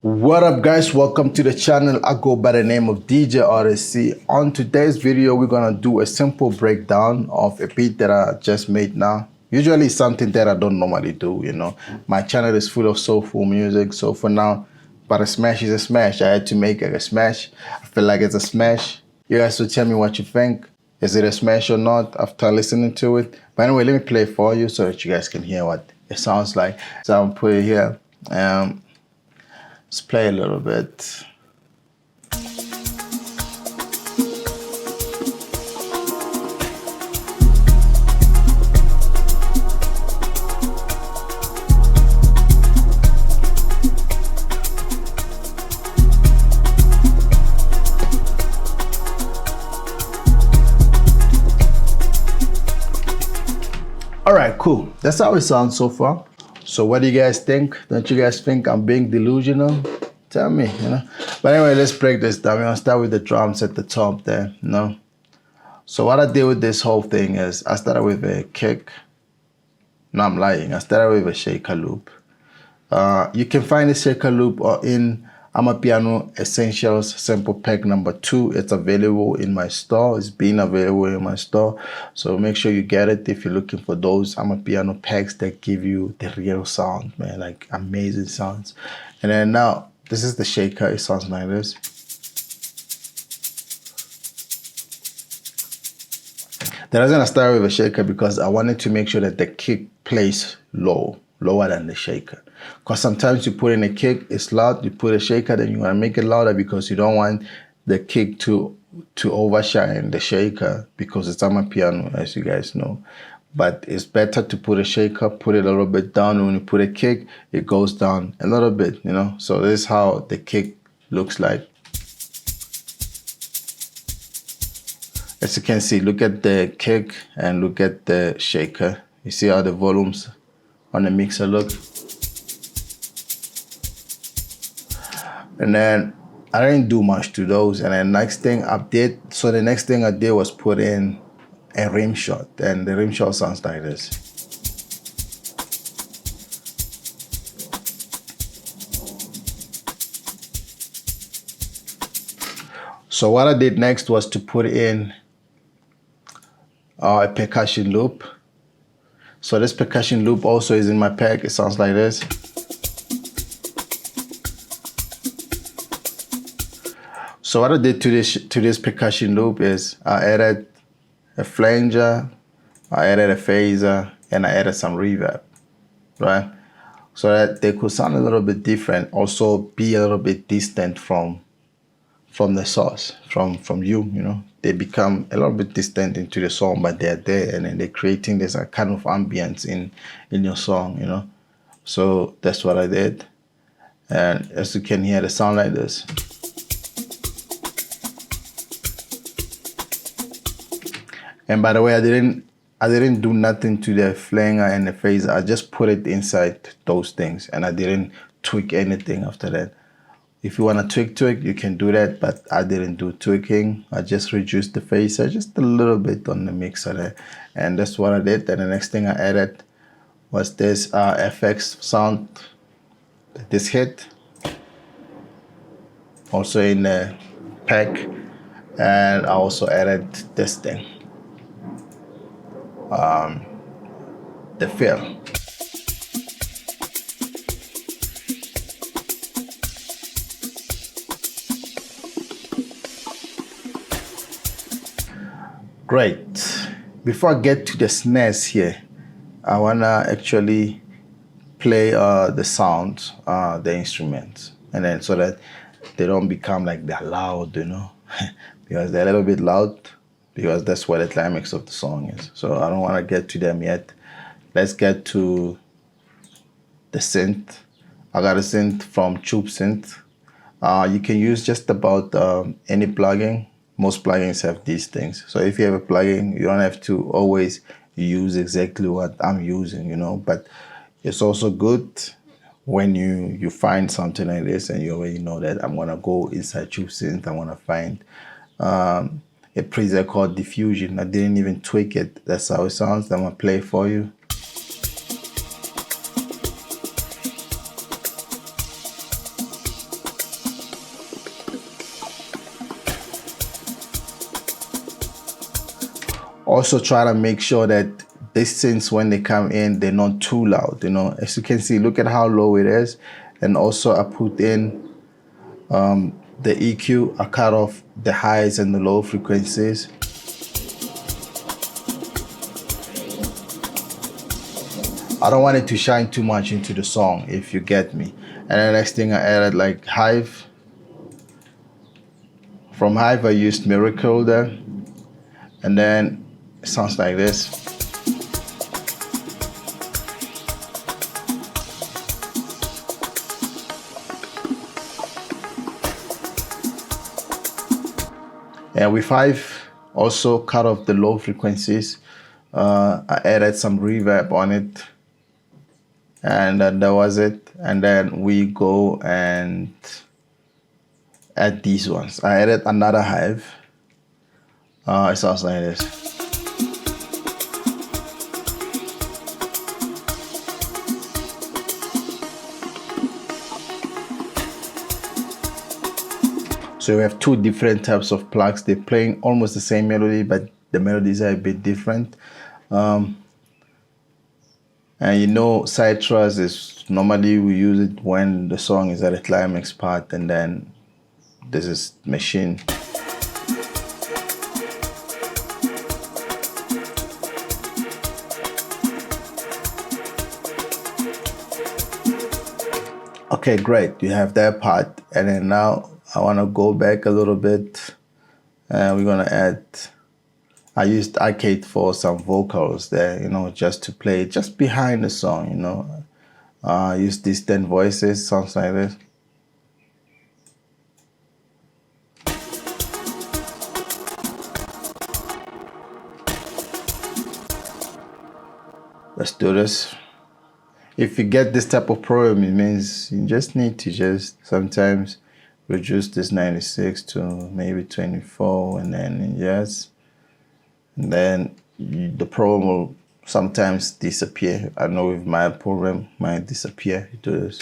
What up guys, welcome to the channel. I go by the name of DJ RSC. On today's video, we're gonna do a simple breakdown of a beat that I just made now. Usually something that I don't normally do, you know. My channel is full of soulful music, so for now, but a smash is a smash. I had to make it a smash. I feel like it's a smash. You guys will tell me what you think. Is it a smash or not after listening to it? But anyway, let me play it for you so that you guys can hear what it sounds like. So I'll put it here. Let's play a little bit. All right, cool. That's how it sounds so far. So what do you guys think? Don't you guys think I'm being delusional? Tell me, you know. But anyway, let's break this down. We're gonna start with the drums at the top there, you know. So what I did with this whole thing is I started with a kick. No, I'm lying. I started with a shaker loop. You can find the shaker loop in Amapiano Essentials Sample Pack number 2. It's available in my store. It's been available in my store. So make sure you get it if you're looking for those Amapiano packs that give you the real sound, man, like amazing sounds. And then now, this is the shaker. It sounds like this. The reason I started with a shaker because I wanted to make sure that the kick plays lower than the shaker. Because sometimes you put in a kick, it's loud, you put a shaker, then you want to make it louder because you don't want the kick to overshine the shaker because it's Amapiano, as you guys know. But it's better to put a shaker, put it a little bit down. When you put a kick, it goes down a little bit, you know. So this is how the kick looks like. As you can see, look at the kick and look at the shaker. You see how the volumes on the mixer look. And then I didn't do much to those. And then next thing I did, so the next thing I did was put in a rim shot. And the rim shot sounds like this. So what I did next was to put in a percussion loop. So this percussion loop also is in my pack. It sounds like this. So what I did to this percussion loop is I added a flanger, I added a phaser, and I added some reverb, right? So that they could sound a little bit different, also be a little bit distant from the source, from you, you know. They become a little bit distant into the song, but they're there, and then they're creating this kind of ambience in your song, you know. So that's what I did. And as you can hear, the sound like this. And by the way, I didn't do nothing to the flanger and the phaser. I just put it inside those things, and I didn't tweak anything after that. If you want to tweak, you can do that, but I didn't do tweaking. I just reduced the phaser just a little bit on the mixer there, and that's what I did. And the next thing I added was this FX sound, this hit, also in the pack, and I also added this thing. The fill. Great. Before I get to the snares here, I wanna actually play the sounds, the instruments, and then so that they don't become like they're loud, you know, because they're a little bit loud. Because that's what the climax of the song is. So I don't want to get to them yet. Let's get to the synth. I got a synth from Tube Synth. You can use just about any plugin. Most plugins have these things. So if you have a plugin, you don't have to always use exactly what I'm using, you know. But it's also good when you find something like this and you already know that I'm gonna go inside Tube Synth. I wanna find a preset called diffusion. I didn't even tweak it. That's how it sounds. I'm gonna play for you. Also try to make sure that these synths, when they come in, they're not too loud, you know. As you can see, look at how low it is. And also I put in the EQ, I cut off the highs and the low frequencies. I don't want it to shine too much into the song, if you get me. And the next thing I added like Hive. From Hive I used Miracle there. And then it sounds like this. And with Hive, also cut off the low frequencies. I added some reverb on it. And that was it. And then we go and add these ones. I added another Hive. It sounds like this. So we have two different types of plugs. They're playing almost the same melody, but the melodies are a bit different. And you know, Citrus is normally we use it when the song is at a climax part, and then this is machine. Okay, great. You have that part, and then now I want to go back a little bit, and we're gonna add. I used Arcade for some vocals there, you know, just to play just behind the song, you know. I used distant voices, sounds like this. Let's do this. If you get this type of problem, it means you just need to just sometimes reduce this 96 to maybe 24, and then yes. And then the problem will sometimes disappear. I know if my problem might disappear, you do this.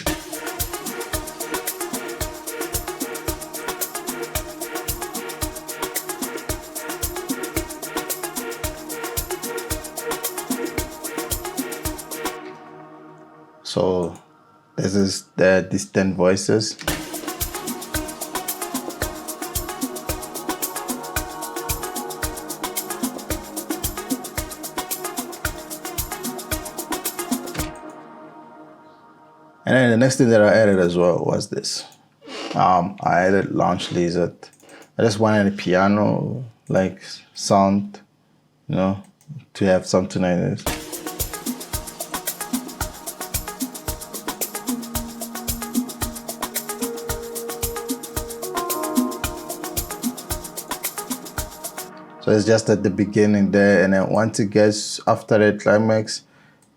So this is the distant voices. And then the next thing that I added as well was this. I added Launch Lizard. I just wanted a piano like sound, you know, to have something like this. So it's just at the beginning there, and then once it gets after the climax,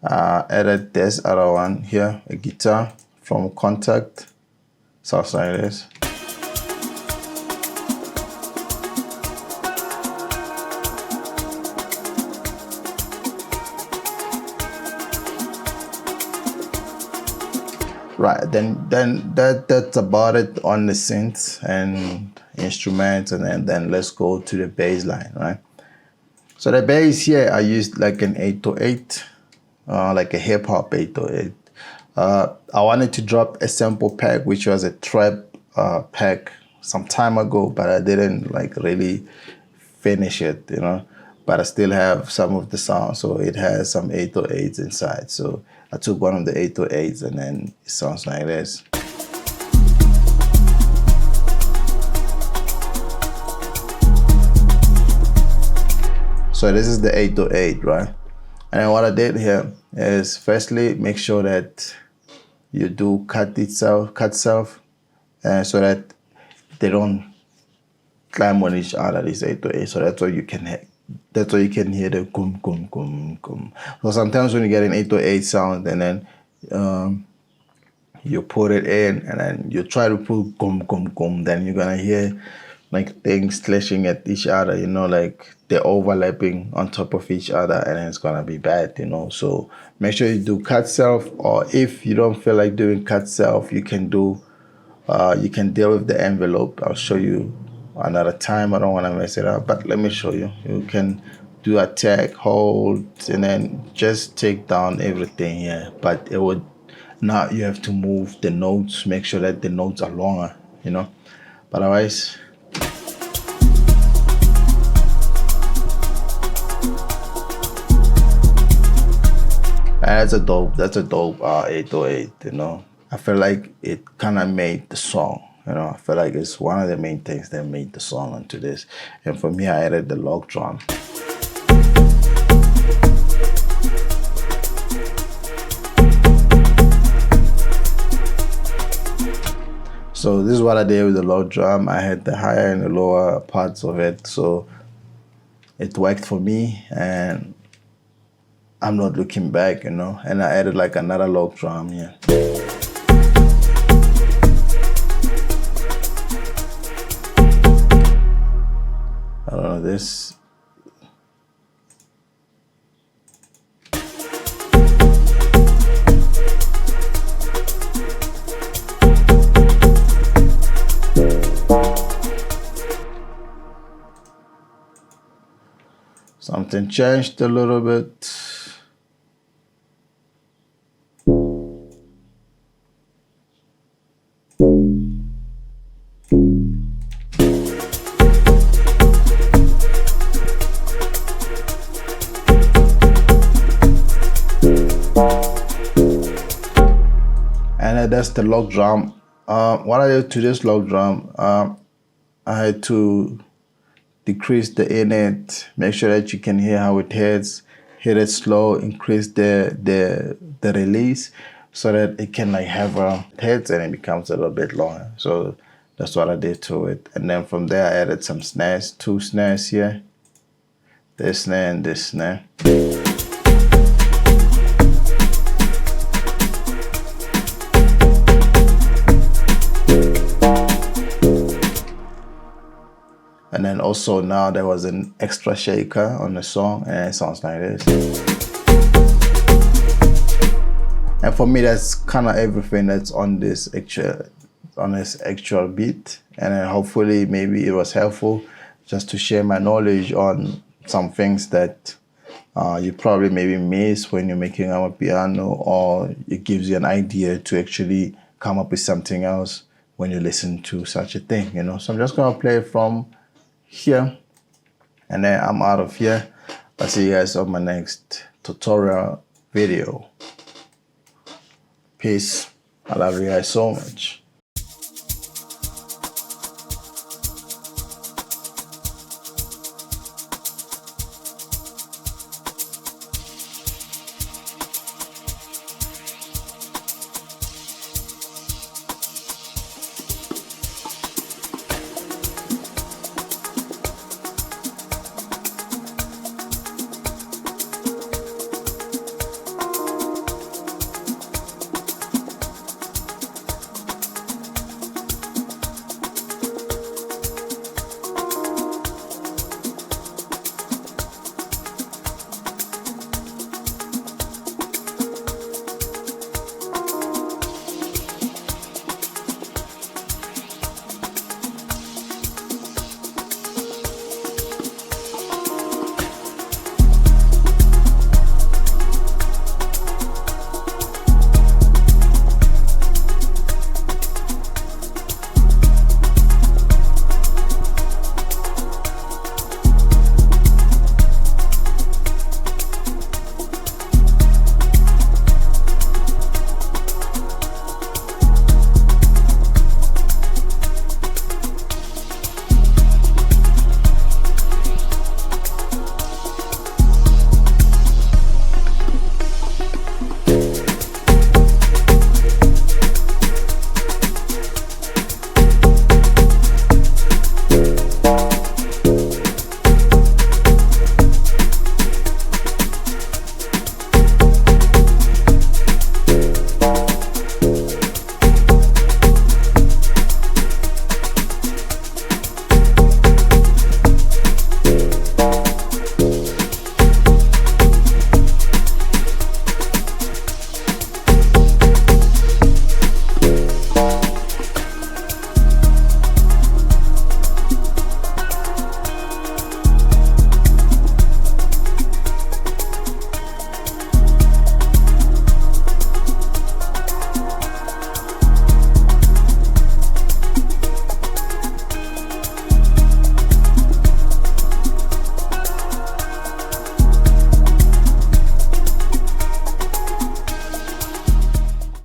added this other one here, a guitar from Contact. Sounds like this. Right, then that's about it on the synths and instruments, and then let's go to the bass line, right? So the bass here, I used like an 808, like a hip hop 808. I wanted to drop a sample pack, which was a trap pack some time ago, but I didn't like really finish it, you know. But I still have some of the sound, so it has some 808s inside. So I took one of the 808s, and then it sounds like this. So this is the 808, right? And then what I did here is firstly make sure that you do cut self, so that they don't climb on each other, these 808. So that's why you can hear the kum kum kum kum. So sometimes when you get an 808 sound, and then you put it in, and then you try to put kum kum kum, then you're gonna hear like things clashing at each other, you know, like they're overlapping on top of each other, and then it's gonna be bad, you know. So make sure you do cut self, or if you don't feel like doing cut self, you can do, you can deal with the envelope. I'll show you another time. I don't want to mess it up, but let me show you. You can do attack, hold, and then just take down everything here. But it would, now you have to move the notes, make sure that the notes are longer, you know. But otherwise, that's a dope 808, you know. I feel like it kind of made the song, you know. I feel like it's one of the main things that made the song into this. And for me, I added the log drum. So this is what I did with the log drum. I had the higher and the lower parts of it, so it worked for me, and I'm not looking back, you know. And I added like another log drum here. I don't know this. Something changed a little bit. And that's the log drum. What I did to this log drum, I had to decrease the init, make sure that you can hear how it hits, hit it slow, increase the release so that it can like have a hits and it becomes a little bit longer. So that's what I did to it. And then from there I added some snares, 2 snares here, this snare and this snare. And then also now there was an extra shaker on the song, and it sounds like this. And for me, that's kind of everything that's on this actual beat. And then hopefully maybe it was helpful just to share my knowledge on some things that you probably maybe miss when you're making Amapiano, or it gives you an idea to actually come up with something else when you listen to such a thing, you know. So I'm just gonna play from here, and then I'm out of here. I'll see you guys on my next tutorial video. Peace. I love you guys so much.